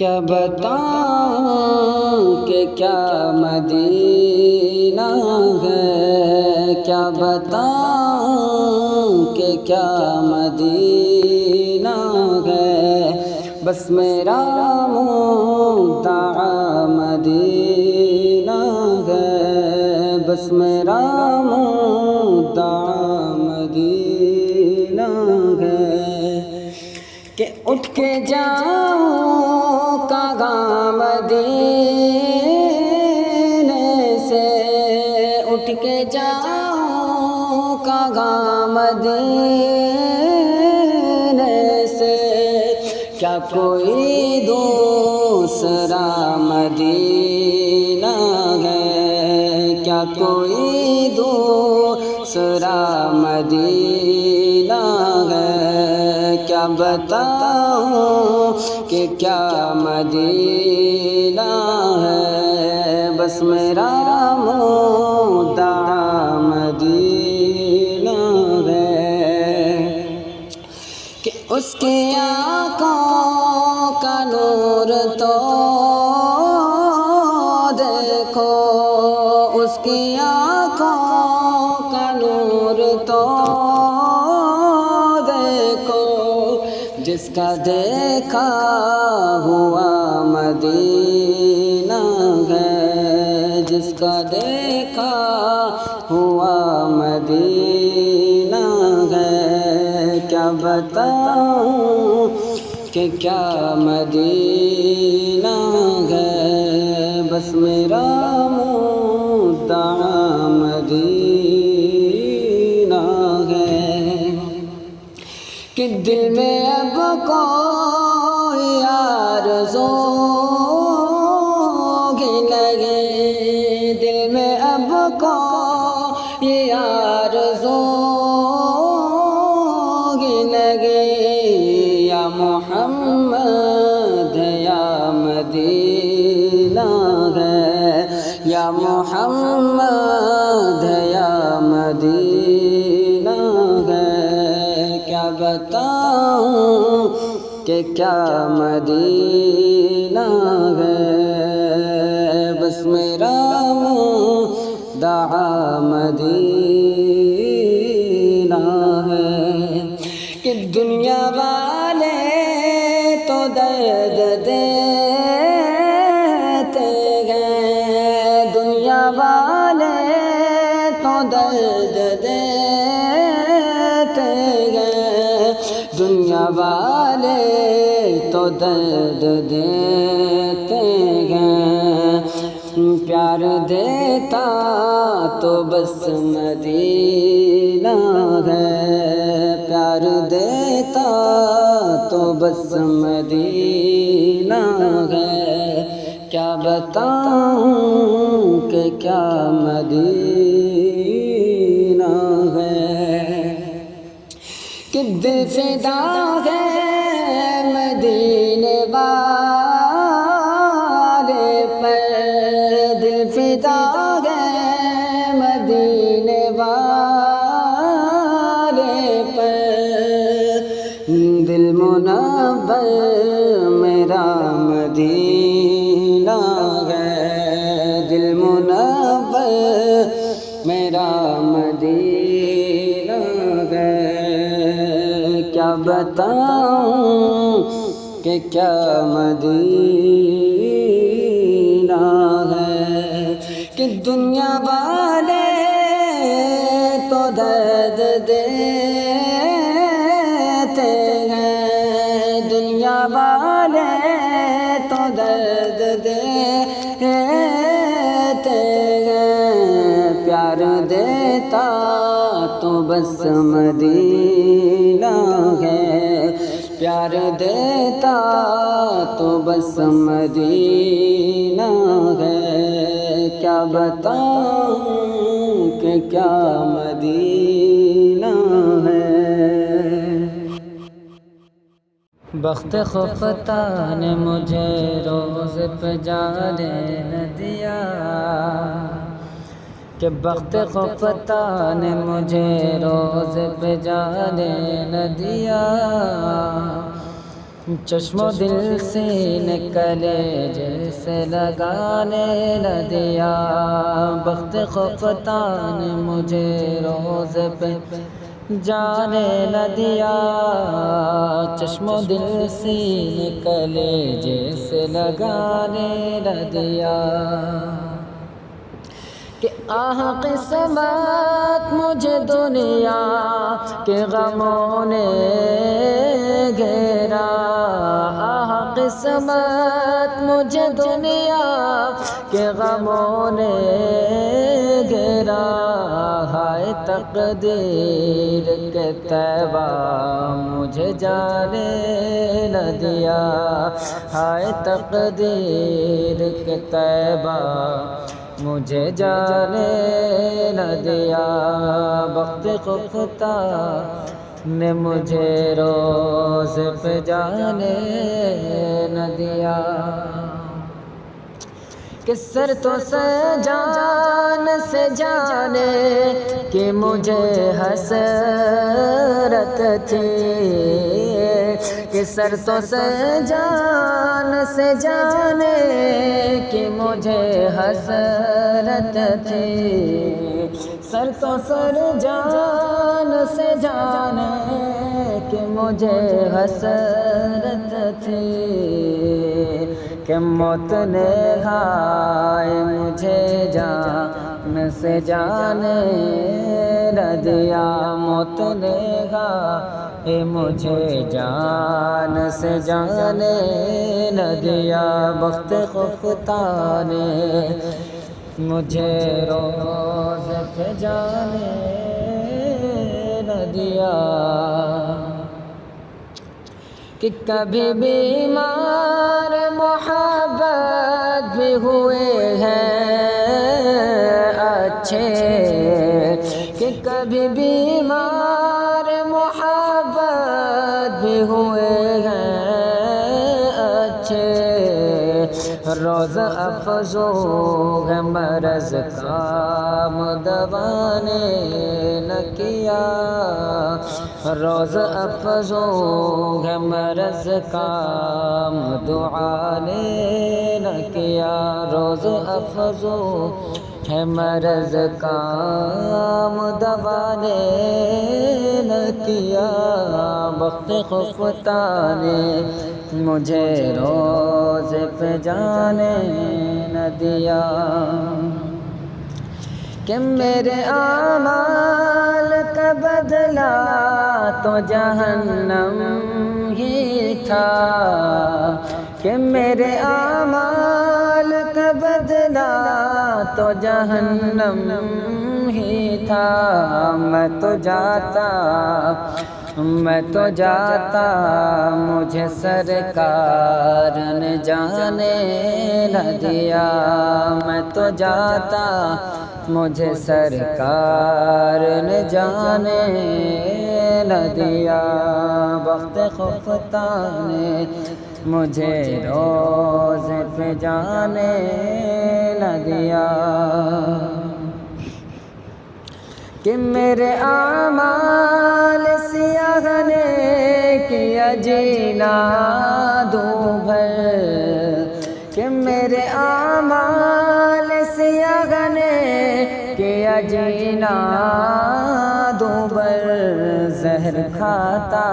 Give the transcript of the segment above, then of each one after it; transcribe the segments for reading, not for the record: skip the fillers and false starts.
کیا بتاؤں کہ کیا مدینہ ہے، کیا بتاؤں کہ کیا مدینہ ہے، بس میرا مدعا مدینہ ہے، بس میرا مدعا مدینہ ہے، کہ اٹھ کے جاؤں کہاں مدینے سے، اٹھ کے جاؤں کہاں مدینے سے، کیا کوئی دوسرا مدینہ ہے، کیا کوئی دوسرا مدینہ ہے، کیا بتاؤں کہ کیا مدینہ ہے، بس میرا مدعا مدینہ ہے، کہ اس کی آنکھوں کا نور تو دیکھو، اس کی آنکھوں کا نور تو دیکھو، جس کا دیکھا ہوا مدینہ ہے، جس کا دیکھا ہوا مدینہ ہے، کیا بتاؤں کہ کیا مدینہ ہے، بس میرا مدعا مدینہ ہے، کہ دل میں اب کوئی آرزو ہی لگے، دل میں اب کوئی آرزو ہی لگے، یا محمد یا مدینہ ہے، یا محمد یا مدینہ ہے، کیا بتاؤں کہ کیا مدینہ ہے، بس میرا مدعا مدینہ ہے، کہ دنیا والے تو درد دیتے گئے، دنیا والے تو درد دیتے گئے، دنیا والے تو درد دیتے گئے، پیار دیتا تو بس مدینہ ہے، پیار دیتا تو بس مدینہ ہے، کیا بتاؤں کہ کیا مدینہ ہے، کہ دل فدا ہے مدینے والے پر، دل فدا ہے مدینے والے پر، دل منور میرا مدینہ ہے، دل منور میرا مدینہ ہے، کیا بتاؤں کہ کیا مدینہ ہے، کہ دنیا والے تو درد دیتے ہیں، دنیا والے تو درد دیتے ہیں، پیار دیتا تو بس مدینہ ہے، پیار دیتا تو بس مدینہ ہے، کیا بتاؤں کہ کیا مدینہ ہے، بخت خفتہ نے مجھے روز پہ جانے نہ دیا، کہ بخت خفتہ نے مجھے روز پہ جانے نہ دیا، چشم و دل سے نکلے جیسے لگانے نہ دیا، بخت خفتہ نے مجھے روز پہ جانے نہ دیا، چشم و دل سے نکلے جیسے لگانے نہ دیا، کہ آہ قسمت مجھے دنیا کے غموں نے گھیرا، آہ قسمت مجھے دنیا کے غموں نے گھیرا، ہائے تقدیر کے طیبہ مجھے جانے نہ دیا، ہائے تقدیر کے طیبہ مجھے جانے نہ دیا، بخت خفتہ نے مجھے روز پہ جانے نہ دیا، کہ سر تو سر جان سے جانے کہ مجھے حسرت تھی، کہ سر تو سر جان سے جانے کہ مجھے حسرت تھی، سر تو سر جان سے جانے کہ مجھے حسرت تھی، کہ موت نے ہائے مجھے جان سے جانے نہ دیا، موت نے ہائے مجھے جان سے جانے نہ دیا، بخت خفتہ نے مجھے روز پہ جانے نہ دیا، کہ کبھی بیمار محبت بھی ہوئے ہیں اچھے، کہ کبھی بیمار محبت بھی ہوئے ہیں اچھے، روز افزو ہے مرض کا مدوا نے نہ کیا، روز افزو ہے مرض کا دعا نے نہ کیا، روز افزو ہے مرض کا دوا نے نہ کیا، بخت خفتہ نے مجھے روز پہ جانے نہ دیا، کہ میرے اعمال کا بدلہ تو جہنم ہی تھا، کہ میرے اعمال کا بدلہ تو جہنم ہی تھا، میں تو جاتا مجھے سرکار نے جانے نہ دیا، میں تو جاتا مجھے سرکار نے جانے نہ دیا، بخت خفتہ نے مجھے روز پہ جانے نہ دیا، کہ میرے اعمال سیاہ نے کیا جینا دوبھر، کہ میرے اعمال سیاہ نے کیا جینا دوبھر، زہر کھاتا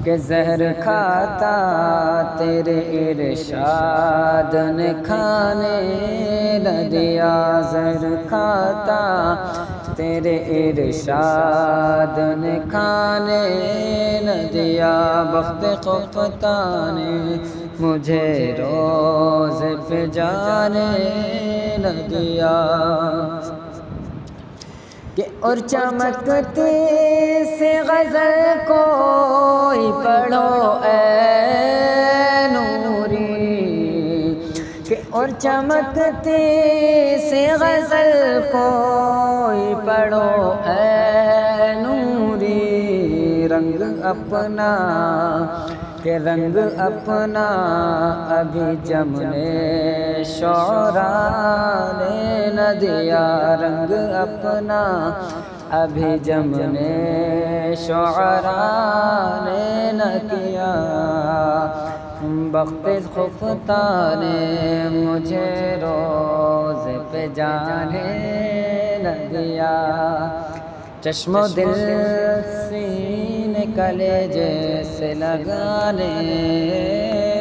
کہ زہر کھاتا تیرے ارشاد نے کھانے نہ دیا، زہر کھاتا تیرے ارشاد نے کھانے نہ دیا، بخت خفتہ نے مجھے روز پہ جانے نہ دیا، کہ اور چمکتی سے غزل کوئی پڑھو اے نوری، کہ اور چمکتی سے غزل کوئی پڑھو اے نوری، رنگ اپنا کہ رنگ اپنا ابھی جم نے شعراء نے نہ دیا، رنگ اپنا ابھی جم نے شعراء نے نہ کیا، بخت خفتہ نے مجھے روز پہ جانے نہ دیا، چشم و دل سینے کلیجے سے لگانے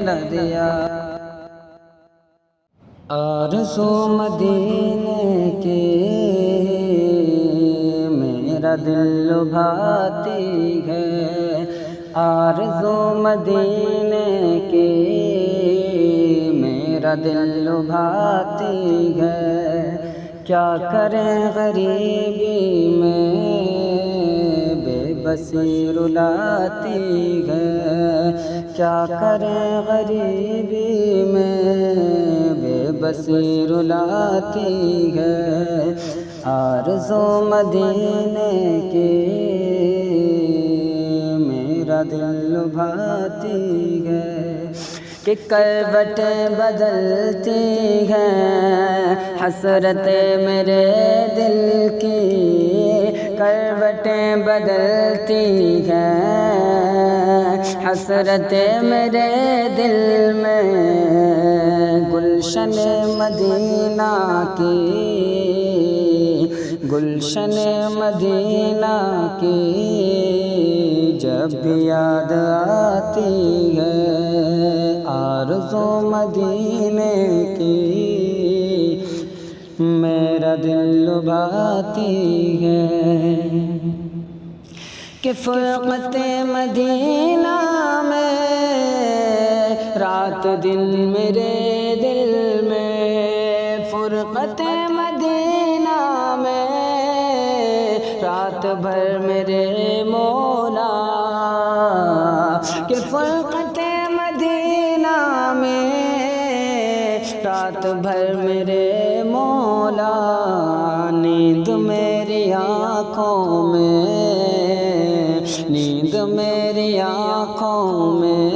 نہ دیا۔ آرزو مدینے کی میرا دل لبھاتی ہے، آرزو مدینے کی میرا دل لبھاتی ہے، کیا کریں غریبی میں بے بسی رلاتی ہے، کیا کریں غریبی میں بے بسی رلاتی ہے، آرزو مدینے کی میرا دل لبھاتی ہے، کہ کروٹیں بدلتی ہیں حسرتیں میرے دل کی، کروٹیں بدلتی ہیں حسرتیں میرے دل میں، گلشن مدینہ کی، گلشن مدینہ کی جب بھی یاد آتی ہے، آرزو مدینے کی میرا دل لبھاتی ہے، کہ فرقت مدینہ میں رات دن میرے دل میں، فرقت مدینہ میں رات بھر میرے مولا، کہ فرقت مدینہ میں رات بھر میرے مولا، نیند میری آنکھوں میں، نیند میری آنکھوں میں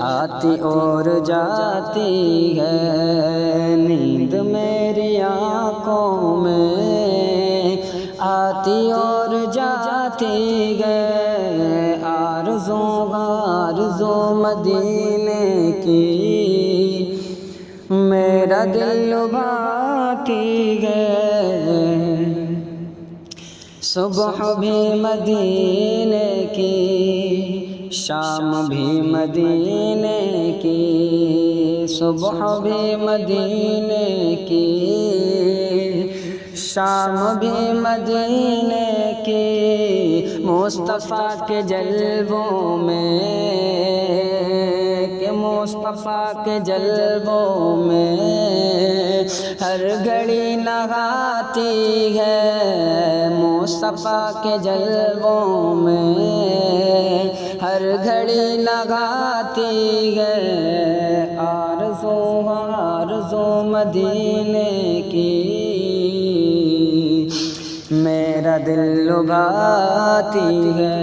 آتی اور جاتی ہے، نیند میری آنکھوں میں آتی اور جاتی ہے، آرزو مدینے کی میرا دل لبھاتی ہے، صبح بھی مدینے کی، شام بھی مدینے کی، صبح بھی مدینے کی، شام بھی مدینے کی، مصطفیٰ کے جلووں میں، کہ مصطفیٰ کے جلووں میں ہر گھڑی نہاتی ہے، مصطفیٰ کے جلووں میں ہر گھڑی نہاتی ہے، آرزو مدینے کی میرا دل لبھاتی ہے،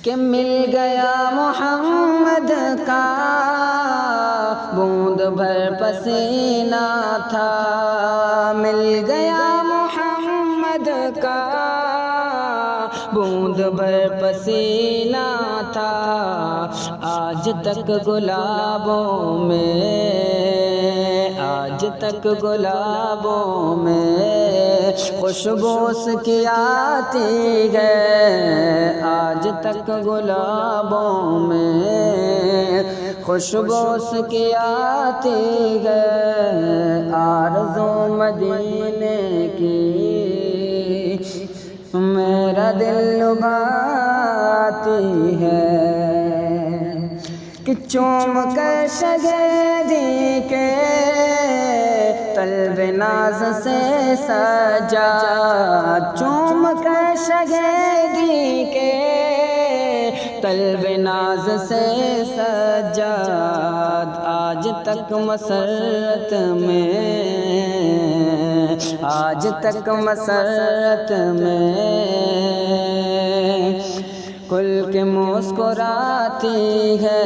کہ مل گیا محمد کا بوند بھر پسینہ تھا، مل گیا محمد کا بوند بھر پسینہ تھا، آج تک گلابوں میں، آج تک گلابوں میں خوشبو اس کی آتی ہے، آج تک گلابوں میں خوشبو اس کی آتی ہے، آرزو مدینے کی میرا دل لبھاتی ہے، کہ چوم کر شگیدی کے طلب ناز سے سجا، چوم کر شگیدی کے طلب ناز سے سجاد، آج تک مسرت میں، آج تک مسرت میں کل کے مسکراتی ہے،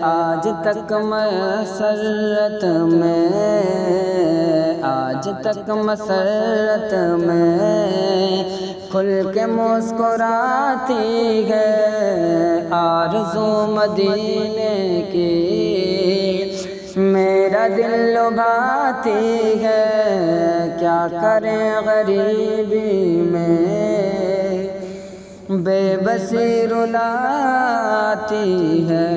آج تک مسرت میں آج تک مسرت میں کھل کے مسکراتی ہے، آرزو مدینے کی میرا دل لبھاتی ہے، کیا کریں غریبی میں بے بسی رلاتی ہے۔